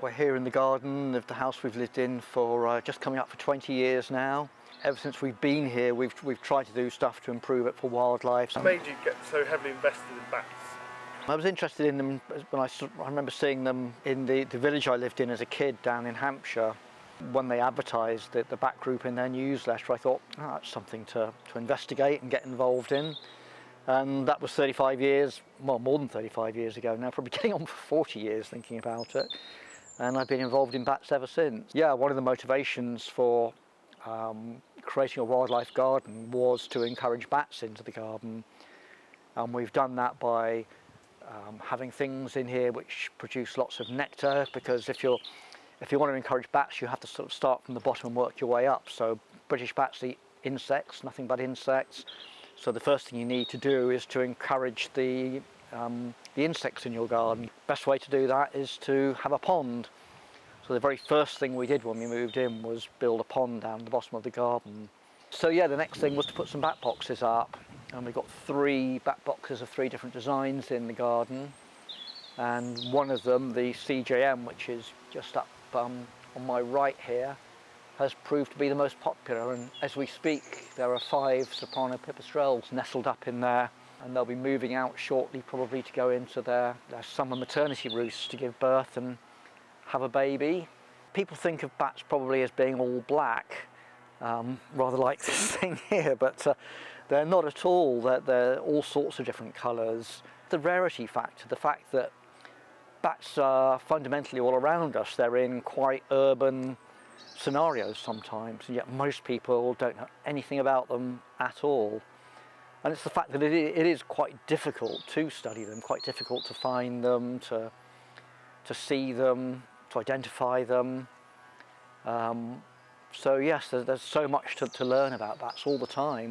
We're here in the garden of the house we've lived in for just coming up for 20 years now. Ever since we've been here, we've tried to do stuff to improve it for wildlife. What made you get so heavily invested in bats? I was interested in them when I remember seeing them in the village I lived in as a kid down in Hampshire. When they advertised the bat group in their newsletter, I thought, oh, that's something to investigate and get involved in. And that was 35 years, well, more than 35 years ago now, probably getting on for 40 years thinking about it. And I've been involved in bats ever since. Yeah, one of the motivations for creating a wildlife garden was to encourage bats into the garden. And we've done that by having things in here which produce lots of nectar, because if you want to encourage bats, you have to sort of start from the bottom and work your way up. So British bats eat insects, nothing but insects. So the first thing you need to do is to encourage the insects in your garden. Best way to do that is to have a pond. So the very first thing we did when we moved in was build a pond down the bottom of the garden. So yeah, the next thing was to put some bat boxes up, and we got 3 bat boxes of 3 different designs in the garden. And one of them, the CJM, which is just up on my right here, has proved to be the most popular, and as we speak there are 5 soprano pipistrelles nestled up in there, and they'll be moving out shortly, probably to go into their summer maternity roosts to give birth and have a baby. People think of bats probably as being all black, rather like this thing here, but they're not at all. They're all sorts of different colours. The rarity factor, the fact that bats are fundamentally all around us, they're in quite urban scenarios sometimes, and yet most people don't know anything about them at all. And it's the fact that it is quite difficult to study them, quite difficult to find them, to see them, to identify them. So yes, there's so much to learn about bats all the time.